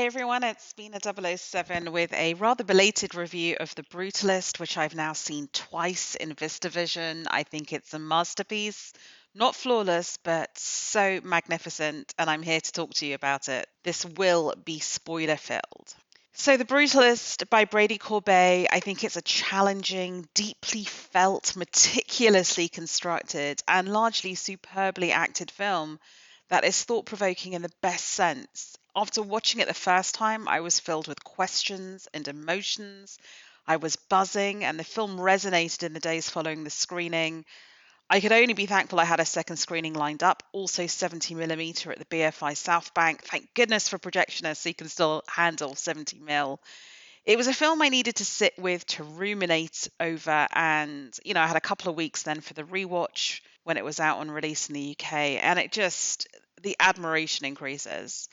Hey everyone, it's B007 with a rather belated review of The Brutalist, which I've now seen twice in VistaVision. I think it's a masterpiece. Not flawless, but so magnificent, and I'm here to talk to you about it. This will be spoiler filled. So, The Brutalist by Brady Corbet, I think it's a challenging, deeply felt, meticulously constructed, and largely superbly acted film that is thought provoking in the best sense. After watching it the first time, I was filled with questions and emotions. I was buzzing, and the film resonated in the days following the screening. I could only be thankful I had a second screening lined up, also 70mm at the BFI South Bank. Thank goodness for projectionists so you can still handle 70mm. It was a film I needed to sit with, to ruminate over, and I had a couple of weeks then for the rewatch when it was out on release in the UK, and the admiration increases.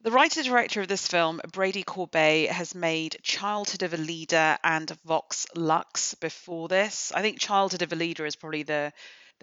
The writer-director of this film, Brady Corbet, has made Childhood of a Leader and Vox Lux before this. I think Childhood of a Leader is probably the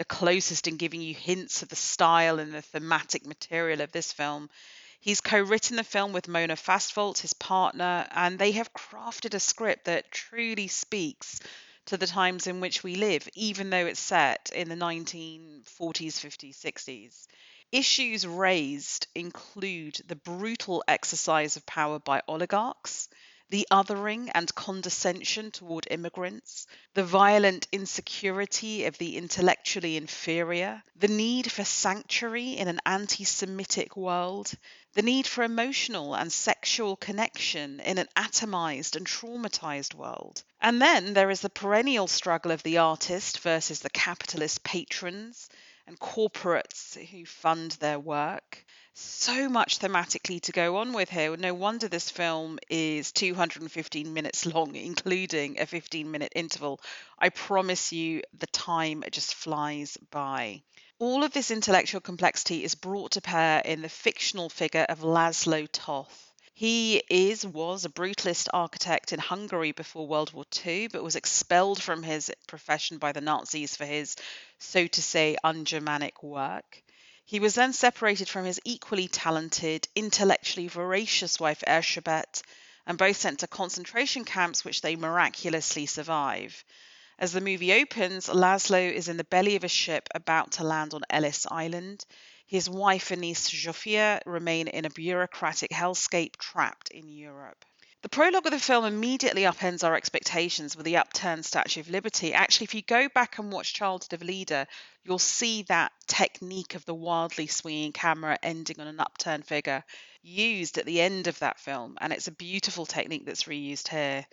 closest in giving you hints of the style and the thematic material of this film. He's co-written the film with Mona Fastvolt, his partner, and they have crafted a script that truly speaks to the times in which we live, even though it's set in the 1940s, 50s, 60s. Issues raised include the brutal exercise of power by oligarchs, the othering and condescension toward immigrants, the violent insecurity of the intellectually inferior, the need for sanctuary in an anti Semitic world, the need for emotional and sexual connection in an atomized and traumatized world. And then there is the perennial struggle of the artist versus the capitalist patrons and corporates who fund their work. So much thematically to go on with here. No wonder this film is 215 minutes long, including a 15-minute interval. I promise you, the time just flies by. All of this intellectual complexity is brought to bear in the fictional figure of Laszlo Toth. Was a brutalist architect in Hungary before World War II, but was expelled from his profession by the Nazis for his, so to say, un-Germanic work. He was then separated from his equally talented, intellectually voracious wife Erzsébet, and both sent to concentration camps which they miraculously survive. As the movie opens, Laszlo is in the belly of a ship about to land on Ellis Island. His wife and niece Zsofia remain in a bureaucratic hellscape trapped in Europe. The prologue of the film immediately upends our expectations with the upturned Statue of Liberty. Actually, if you go back and watch Childhood of a Leader, you'll see that technique of the wildly swinging camera ending on an upturned figure used at the end of that film, and it's a beautiful technique that's reused here.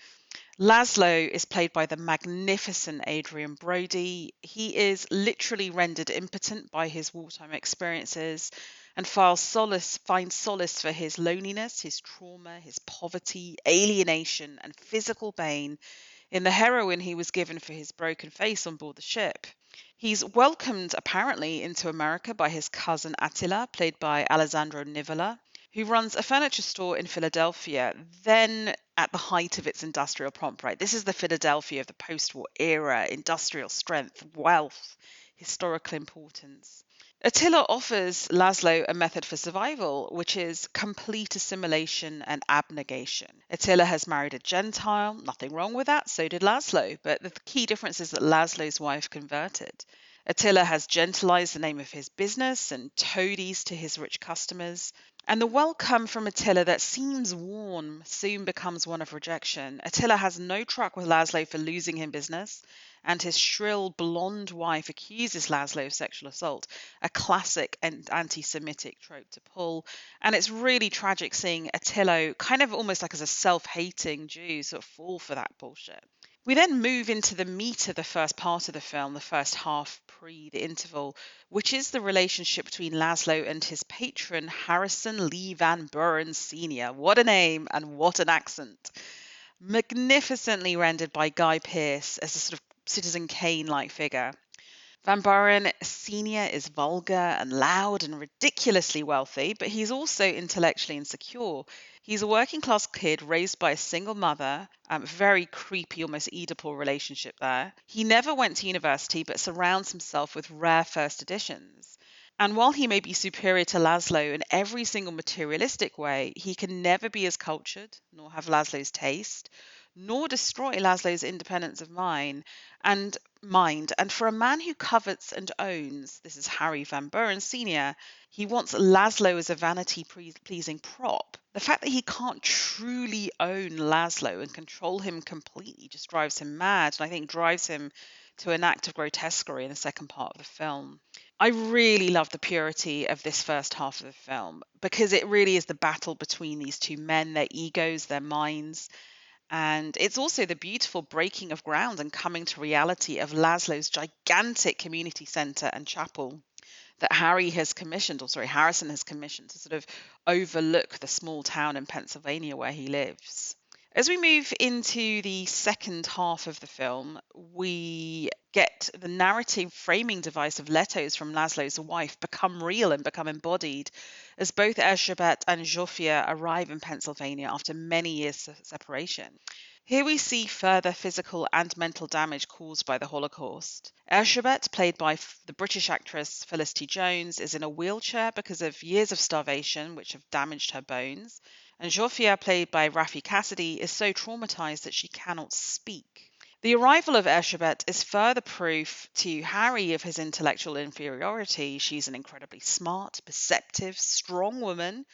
Laszlo is played by the magnificent Adrien Brody. He is literally rendered impotent by his wartime experiences and finds solace for his loneliness, his trauma, his poverty, alienation, and physical pain in the heroin he was given for his broken face on board the ship. He's welcomed apparently into America by his cousin Attila, played by Alessandro Nivola, who runs a furniture store in Philadelphia, then at the height of its industrial pomp, right? This is the Philadelphia of the post-war era, industrial strength, wealth, historical importance. Attila offers Laszlo a method for survival, which is complete assimilation and abnegation. Attila has married a Gentile, nothing wrong with that, so did Laszlo, but the key difference is that Laszlo's wife converted. Attila has gentilized the name of his business and toadies to his rich customers. And the welcome from Attila that seems warm soon becomes one of rejection. Attila has no truck with Laszlo for losing him business, and his shrill blonde wife accuses Laszlo of sexual assault, a classic and anti-Semitic trope to pull. And it's really tragic seeing Attila kind of almost like as a self-hating Jew sort of fall for that bullshit. We then move into the meat of the first part of the film, the first half pre the interval, which is the relationship between Laszlo and his patron, Harrison Lee Van Buren Sr. What a name and what an accent. Magnificently rendered by Guy Pearce as a sort of Citizen Kane-like figure. Van Buren Sr. is vulgar and loud and ridiculously wealthy, but he's also intellectually insecure. He's a working class kid raised by a single mother, very creepy, almost Oedipal relationship there. He never went to university, but surrounds himself with rare first editions. And while he may be superior to Laszlo in every single materialistic way, he can never be as cultured, nor have Laszlo's taste, nor destroy Laszlo's independence of mind. And for a man who covets and owns, this is Harry Van Buren Sr., he wants Laszlo as a vanity pleasing prop. The fact that he can't truly own Laszlo and control him completely just drives him mad, and I think drives him to an act of grotesquerie in the second part of the film. I really love the purity of this first half of the film because it really is the battle between these two men, their egos, their minds. And it's also the beautiful breaking of ground and coming to reality of Laszlo's gigantic community centre and chapel that Harrison has commissioned to sort of overlook the small town in Pennsylvania where he lives. As we move into the second half of the film, we get the narrative framing device of Leto's from Laszlo's wife become real and become embodied as both Erzsébet and Zsófia arrive in Pennsylvania after many years of separation. Here we see further physical and mental damage caused by the Holocaust. Erzsébet, played by the British actress Felicity Jones, is in a wheelchair because of years of starvation which have damaged her bones. And Zsófia, played by Raffey Cassidy, is so traumatized that she cannot speak. The arrival of Erzsébet is further proof to Harry of his intellectual inferiority. She's an incredibly smart, perceptive, strong woman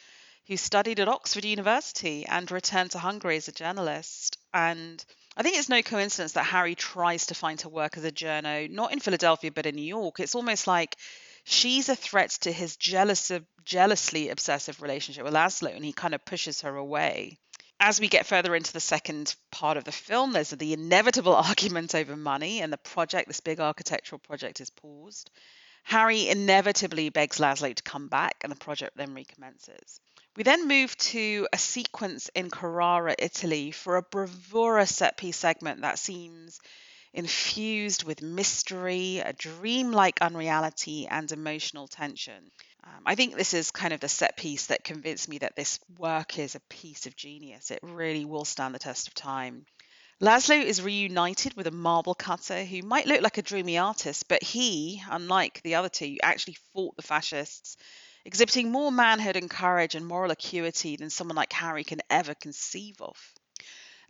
who studied at Oxford University and returned to Hungary as a journalist. And I think it's no coincidence that Harry tries to find her work as a journo, not in Philadelphia, but in New York. It's almost like she's a threat to his jealously obsessive relationship with Laszlo, and he kind of pushes her away. As we get further into the second part of the film, there's the inevitable argument over money, and this big architectural project, is paused. Harry inevitably begs Laszlo to come back, and the project then recommences. We then move to a sequence in Carrara, Italy, for a bravura set-piece segment that seems infused with mystery, a dreamlike unreality, and emotional tension. I think this is kind of the set piece that convinced me that this work is a piece of genius. It really will stand the test of time. Laszlo is reunited with a marble cutter who might look like a dreamy artist, but he, unlike the other two, actually fought the fascists, exhibiting more manhood and courage and moral acuity than someone like Harry can ever conceive of.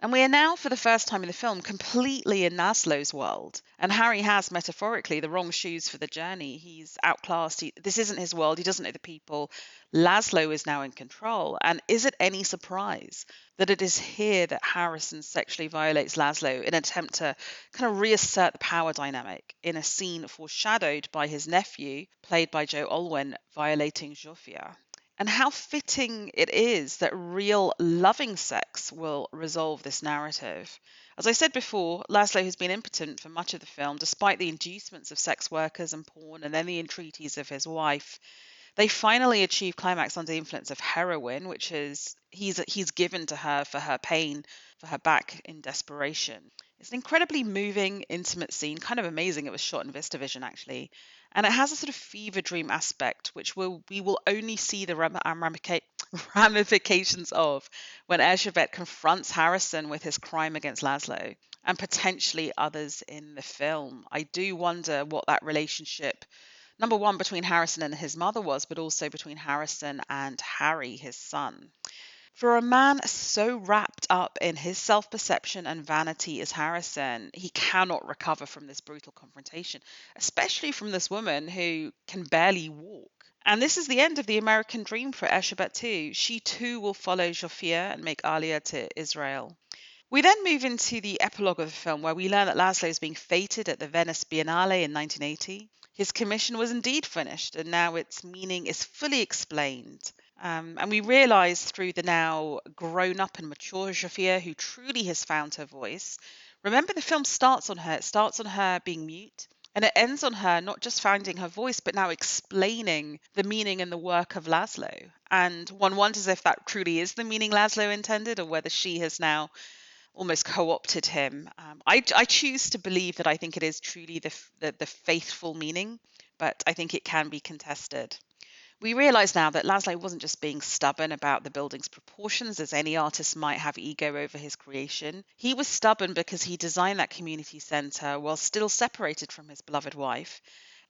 And we are now, for the first time in the film, completely in Laszlo's world. And Harry has, metaphorically, the wrong shoes for the journey. He's outclassed. This isn't his world. He doesn't know the people. Laszlo is now in control. And is it any surprise that it is here that Harrison sexually violates Laszlo in an attempt to kind of reassert the power dynamic in a scene foreshadowed by his nephew, played by Joe Alwyn, violating Zsófia? And how fitting it is that real loving sex will resolve this narrative. As I said before, Laszlo has been impotent for much of the film, despite the inducements of sex workers and porn and then the entreaties of his wife. They finally achieve climax under the influence of heroin, which is he's given to her for her pain, for her back in desperation. It's an incredibly moving, intimate scene, kind of amazing. It was shot in VistaVision actually, and it has a sort of fever dream aspect, which we will only see the ramifications of when Erzsébet confronts Harrison with his crime against Laszlo and potentially others in the film. I do wonder what that relationship, number one, between Harrison and his mother was, but also between Harrison and Harry, his son. For a man so wrapped up in his self perception and vanity as Harrison, he cannot recover from this brutal confrontation, especially from this woman who can barely walk. And this is the end of the American dream for Erzsébet too. She too will follow Zsófia and make Aliyah to Israel. We then move into the epilogue of the film, where we learn that Laszlo is being feted at the Venice Biennale in 1980. His commission was indeed finished, and now its meaning is fully explained. And we realise through the now grown up and mature Zsófia, who truly has found her voice. Remember, the film starts on her. It starts on her being mute, and it ends on her not just finding her voice, but now explaining the meaning and the work of Laszlo. And one wonders if that truly is the meaning Laszlo intended, or whether she has now almost co-opted him. I choose to believe that I think it is truly the faithful meaning, but I think it can be contested. We realise now that Laszlo wasn't just being stubborn about the building's proportions, as any artist might have ego over his creation. He was stubborn because he designed that community centre while still separated from his beloved wife.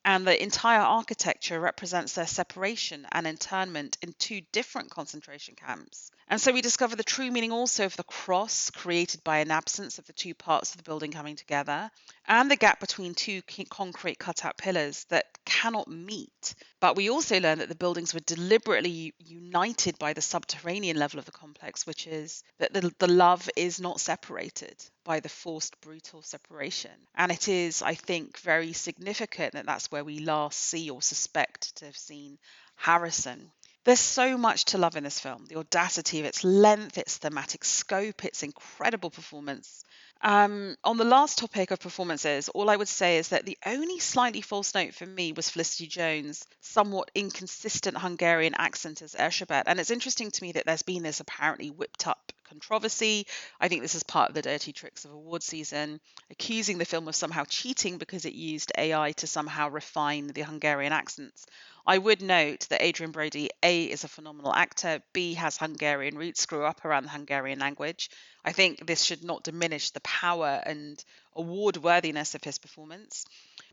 And the entire architecture represents their separation and internment in two different concentration camps. And so we discover the true meaning also of the cross created by an absence of the two parts of the building coming together, and the gap between two concrete cutout pillars that cannot meet. But we also learn that the buildings were deliberately united by the subterranean level of the complex, which is that the love is not separated by the forced, brutal separation. And it is, I think, very significant that that's where we last see or suspect to have seen Harrison. There's so much to love in this film. The audacity of its length, its thematic scope, its incredible performance. On the last topic of performances, all I would say is that the only slightly false note for me was Felicity Jones' somewhat inconsistent Hungarian accent as Erzsébet. And it's interesting to me that there's been this apparently whipped up controversy. I think this is part of the dirty tricks of award season, accusing the film of somehow cheating because it used AI to somehow refine the Hungarian accents. I would note that Adrien Brody, A, is a phenomenal actor, B, has Hungarian roots, grew up around the Hungarian language. I think this should not diminish the power and award worthiness of his performance.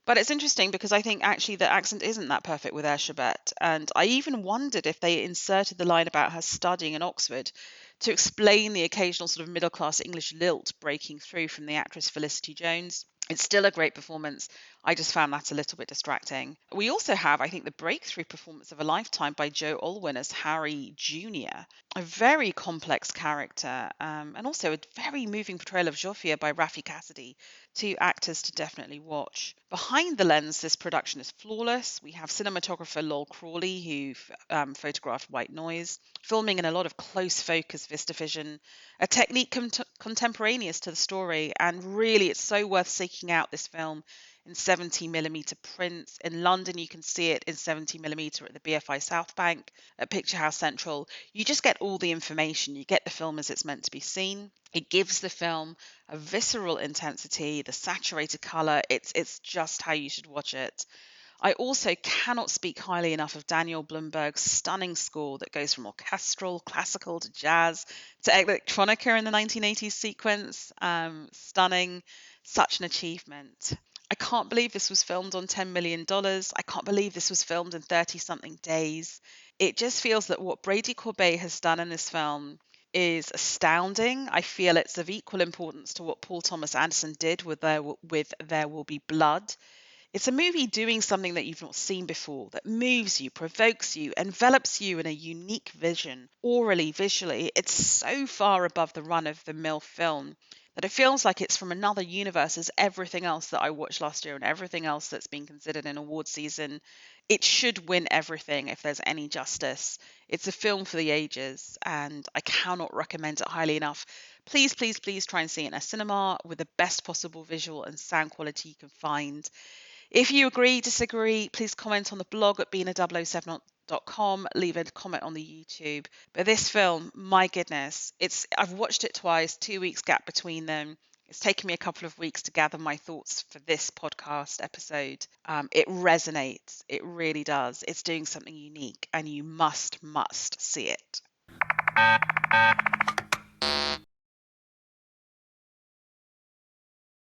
But it's interesting because I think actually the accent isn't that perfect with Erzsébet. And I even wondered if they inserted the line about her studying in Oxford to explain the occasional sort of middle class English lilt breaking through from the actress Felicity Jones. It's still a great performance. I just found that a little bit distracting. We also have, I think, the breakthrough performance of a lifetime by Joe Alwyn as Harry Jr., a very complex character, and also a very moving portrayal of Joffia by Raffey Cassidy, two actors to definitely watch. Behind the lens, this production is flawless. We have cinematographer Lol Crawley, who photographed White Noise, filming in a lot of close focus VistaVision, a technique contemporaneous to the story, and really it's so worth seeking out this film in 70mm prints. In London, you can see it in 70mm at the BFI South Bank, at Picture House Central. You just get all the information. You get the film as it's meant to be seen. It gives the film a visceral intensity, the saturated colour. It's just how you should watch it. I also cannot speak highly enough of Daniel Blumberg's stunning score that goes from orchestral, classical to jazz to electronica in the 1980s sequence. Stunning, such an achievement. I can't believe this was filmed on $10 million. I can't believe this was filmed in 30 something days. It just feels that what Brady Corbet has done in this film is astounding. I feel it's of equal importance to what Paul Thomas Anderson did with There Will Be Blood. It's a movie doing something that you've not seen before, that moves you, provokes you, envelops you in a unique vision, orally, visually. It's so far above the run-of-the-mill film that it feels like it's from another universe as everything else that I watched last year and everything else that's been considered in award season. It should win everything if there's any justice. It's a film for the ages, and I cannot recommend it highly enough. Please, please, please try and see it in a cinema with the best possible visual and sound quality you can find. If you agree, disagree, please comment on the blog at b007.com, leave a comment on the YouTube. But this film, my goodness, I've watched it twice, 2 weeks gap between them. It's taken me a couple of weeks to gather my thoughts for this podcast episode. It resonates. It really does. It's doing something unique, and you must see it.